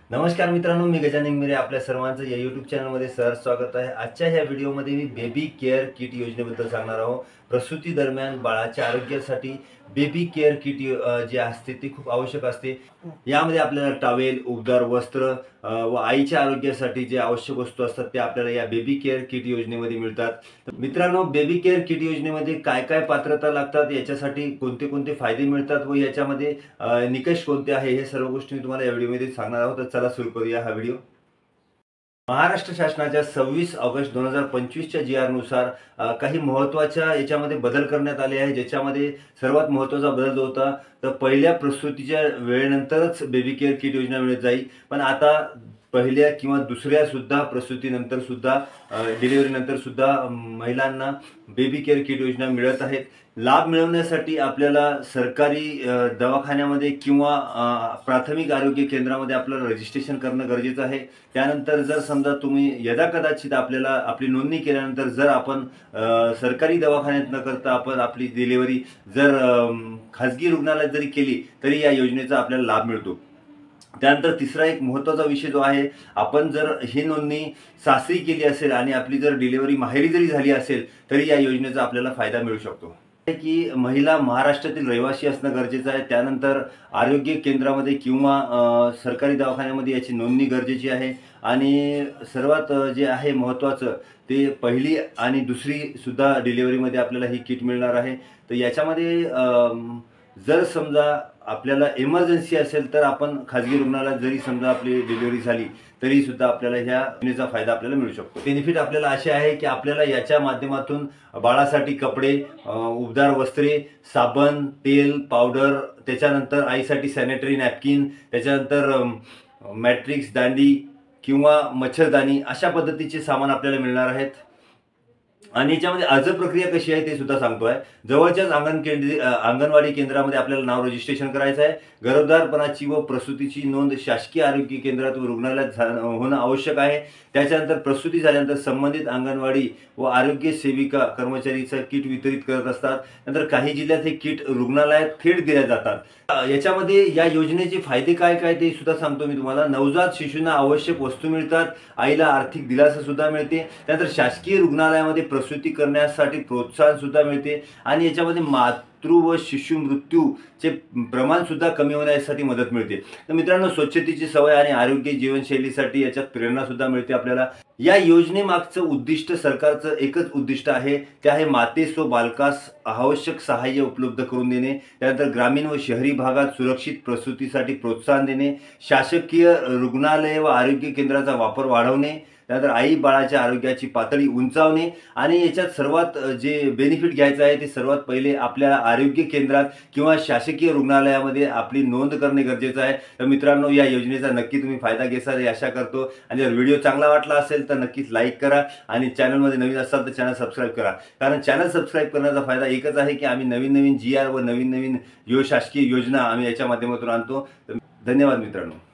नमस्कार मित्रांनो, मी गजानन मिरे आपल्या सर्वांचं या यूट्यूब चॅनलमध्ये सहर्ष स्वागत आहे। आजच्या ह्या व्हिडिओमध्ये मी बेबी केअर किट योजनेबद्दल सांगणार आहोत। प्रसूती दरम्यान बाळाच्या आरोग्यासाठी बेबी केअर किट जे असते ते खूप आवश्यक असते। यामध्ये आपल्याला टॉवेल, उबदार वस्त्र व आईच्या आरोग्यासाठी जे आवश्यक वस्तू असतात ते आपल्याला या बेबी केअर किट योजनेमध्ये मिळतात। तर मित्रांनो, बेबी केअर किट योजनेमध्ये काय काय पात्रता लागतात, याच्यासाठी कोणते कोणते फायदे मिळतात व याच्यामध्ये निकष कोणते आहे, हे सर्व गोष्टी मी तुम्हाला या व्हिडिओमध्ये सांगणार आहोत। तर चला सुरू करूया हा व्हिडिओ। महाराष्ट्र शासनाच्या 26 ऑगस्ट 2025च्या जी आर नुसार काही महत्त्वाच्या याच्यामध्ये बदल करण्यात आले आहे, ज्याच्यामध्ये सर्वात महत्त्वाचा बदल जो होता तर पहिल्या प्रसूतीच्या वेळेनंतरच बेबी केअर किट योजना मिळत जाईल। पण आता पहिल्या किंवा दुसऱ्या सुद्धा प्रसूतीनंतर सुद्धा डिलिव्हरीनंतर सुद्धा महिलांना बेबी केअर किट योजना मिळत आहेत। लाभ मिळवण्यासाठी आपल्याला सरकारी दवाखान्यामध्ये किंवा प्राथमिक आरोग्य केंद्रामध्ये आपल्याला रजिस्ट्रेशन करणं गरजेचं आहे। त्यानंतर जर समजा तुम्ही यदाकदाचित आपल्याला आपली नोंदणी केल्यानंतर जर आपण सरकारी दवाखान्यात न करता आपण आपली डिलिव्हरी जर खाजगी रुग्णालयात जरी केली तरी या योजनेचा आपल्याला लाभ मिळतो। त्यानंतर तिसरा एक महत्त्वाचा विषय जो आहे, आपण जर ही नोंदणी सासरी केली असेल आणि आपली जर डिलिव्हरी माहेरी जरी झाली असेल तरी या योजनेचा आपल्याला फायदा मिळू शकतो। की महिला महाराष्ट्रातील रहिवासी असणं गरजेचं आहे। त्यानंतर आरोग्य केंद्रामध्ये किंवा सरकारी दवाखान्यामध्ये याची नोंदणी गरजेची आहे। आणि सर्वात जे आहे महत्त्वाचं ते पहिली आणि दुसरी सुद्धा डिलिव्हरीमध्ये आपल्याला ही किट मिळणार आहे। तर याच्यामध्ये जर समजा आपल्याला इमर्जन्सी असेल तर आपण खाजगी रुग्णालयात जरी समजा आपली डिलिव्हरी झाली तरी सुद्धा आपल्याला ह्या योजनेचा फायदा आपल्याला मिळू शकतो। बेनिफिट आपल्याला असे आहे की आपल्याला याच्या माध्यमातून बाळासाठी कपडे, उबदार वस्त्रे, साबण, तेल, पावडर, त्याच्यानंतर आईसाठी सॅनिटरी नॅपकिन, त्याच्यानंतर मॅट्रिक्स, दांडी किंवा मच्छरदाणी अशा पद्धतीचे सामान आपल्याला मिळणार आहेत। आणि याच्यामध्ये अर्ज प्रक्रिया कशी आहे ते सुद्धा सांगतोय। जवळच्याच अंगणवाडी केंद्रामध्ये आपल्याला नाव रजिस्ट्रेशन करायचं आहे। गरोदरपणाची व प्रसूतीची नोंद शासकीय आरोग्य केंद्रात व रुग्णालयात होणं आवश्यक आहे। त्याच्यानंतर प्रसूती झाल्यानंतर संबंधित अंगणवाडी व आरोग्य सेविका कर्मचारीचं किट वितरित करत असतात। नंतर काही जिल्ह्यात हे किट रुग्णालयात थेट दिल्या जातात। याच्यामध्ये या योजनेचे फायदे काय काय ते सुद्धा सांगतो मी तुम्हाला। नवजात शिशूंना आवश्यक वस्तू मिळतात, आईला आर्थिक दिलासा सुद्धा मिळते, त्यानंतर शासकीय रुग्णालयामध्ये प्रसूती करण्यासाठी प्रोत्साहन सुद्धा मिळते आणि याच्यामध्ये मातृ व शिशु मृत्यूचे प्रमाण सुद्धा कमी होण्यासाठी मदत मिळते। तर मित्रांनो, स्वच्छतेची सवय आणि आरोग्य जीवनशैलीसाठी याच्यात प्रेरणा सुद्धा मिळते आपल्याला। या योजनेमागचं उद्दिष्ट, सरकारचं एकच उद्दिष्ट आहे, ते आहे मातेस व बालकास आवश्यक सहाय्य उपलब्ध करून देणे, त्यानंतर ग्रामीण व शहरी भागात सुरक्षित प्रसूतीसाठी प्रोत्साहन देणे, शासकीय रुग्णालय व आरोग्य केंद्राचा वापर वाढवणे, त्यानंतर आई बाळाच्या आरोग्याची पातळी उंचावणे आणि याच्यात सर्वात जे बेनिफिट घ्यायचं आहे ते सर्वात पहिले आपल्या आरोग्य केंद्रात किंवा शासकीय रुग्णालयामध्ये आपली नोंद करणे गरजेचं आहे। तर मित्रांनो, या योजनेचा नक्की तुम्ही फायदा घ्याल ही आशा करतो। आणि जर व्हिडिओ चांगला वाटला असेल तर नक्कीच लाईक करा आणि चॅनलमध्ये नवीन असाल तर चॅनल सबस्क्राईब करा। कारण चॅनल सबस्क्राईब करण्याचा फायदा एकच आहे की आम्ही नवीन नवीन GR व नवीन नवीन शासकीय योजना आम्ही याच्या माध्यमातून आणतो। धन्यवाद मित्रांनो।